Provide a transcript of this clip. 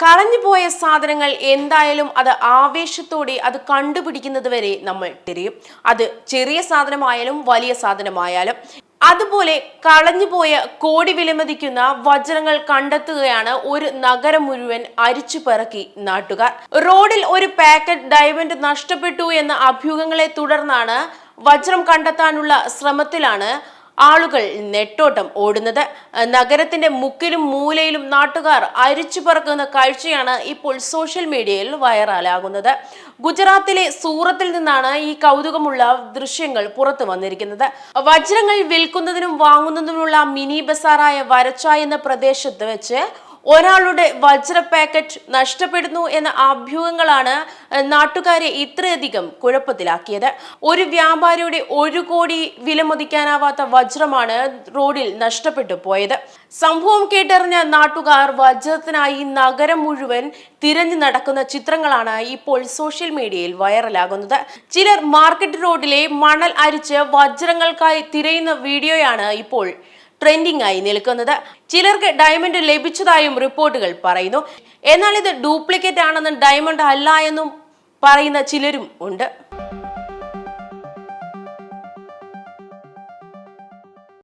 കളഞ്ഞുപോയ സാധനങ്ങൾ എന്തായാലും അത് ആവേശത്തോടെ അത് കണ്ടുപിടിക്കുന്നത് വരെ നമ്മൾ തിരയും. അത് ചെറിയ സാധനമായാലും വലിയ സാധനമായാലും. അതുപോലെ കളഞ്ഞുപോയ കോടി വിലമതിക്കുന്ന വജ്രങ്ങൾ കണ്ടെത്തുകയാണ് ഒരു നഗരം മുഴുവൻ അരിച്ചു പെറുക്കി നാട്ടുകാർ. റോഡിൽ ഒരു പാക്കറ്റ് ഡയമണ്ട് നഷ്ടപ്പെട്ടു എന്ന അഭ്യൂഹങ്ങളെ തുടർന്നാണ് വജ്രം കണ്ടെത്താനുള്ള ശ്രമത്തിലാണ് ആളുകൾ നെട്ടോട്ടം ഓടുന്നത്. നഗരത്തിന്റെ മുക്കിലും മൂലയിലും നാട്ടുകാർ അരിച്ചു പറക്കുന്ന കാഴ്ചയാണ് ഇപ്പോൾ സോഷ്യൽ മീഡിയയിൽ വൈറലാകുന്നത്. ഗുജറാത്തിലെ സൂറത്തിൽ നിന്നാണ് ഈ കൗതുകമുള്ള ദൃശ്യങ്ങൾ പുറത്തു വന്നിരിക്കുന്നത്. വജ്രങ്ങൾ വിൽക്കുന്നതിനും വാങ്ങുന്നതിനുമുള്ള മിനി ബസാറായ വരച്ച എന്ന പ്രദേശത്ത് വെച്ച് ഒരാളുടെ വജ്ര പാക്കറ്റ് നഷ്ടപ്പെടുന്നു എന്ന അഭ്യൂഹങ്ങളാണ് നാട്ടുകാരെ ഇത്രയധികം കുഴപ്പത്തിലാക്കിയത്. ഒരു വ്യാപാരിയുടെ 1 കോടി വിലമതിക്കാനാവാത്ത വജ്രമാണ് റോഡിൽ നഷ്ടപ്പെട്ടു പോയത്. സംഭവം കേട്ടറിഞ്ഞ നാട്ടുകാർ വജ്രത്തിനായി നഗരം മുഴുവൻ തിരഞ്ഞു നടക്കുന്ന ചിത്രങ്ങളാണ് ഇപ്പോൾ സോഷ്യൽ മീഡിയയിൽ വൈറലാകുന്നത്. ചിലർ മാർക്കറ്റ് റോഡിലെ മണൽ അരിച്ച് വജ്രങ്ങൾക്കായി തിരയുന്ന വീഡിയോയാണ് ഇപ്പോൾ ട്രെൻഡിംഗ് ആയി നിൽക്കുന്നത്. ചിലർക്ക് ഡയമണ്ട് ലഭിച്ചതായും റിപ്പോർട്ടുകൾ പറയുന്നു. എന്നാൽ ഇത് ഡ്യൂപ്ലിക്കേറ്റ് ആണെന്നും ഡയമണ്ട് അല്ല എന്നും പറയുന്ന ചിലരും ഉണ്ട്.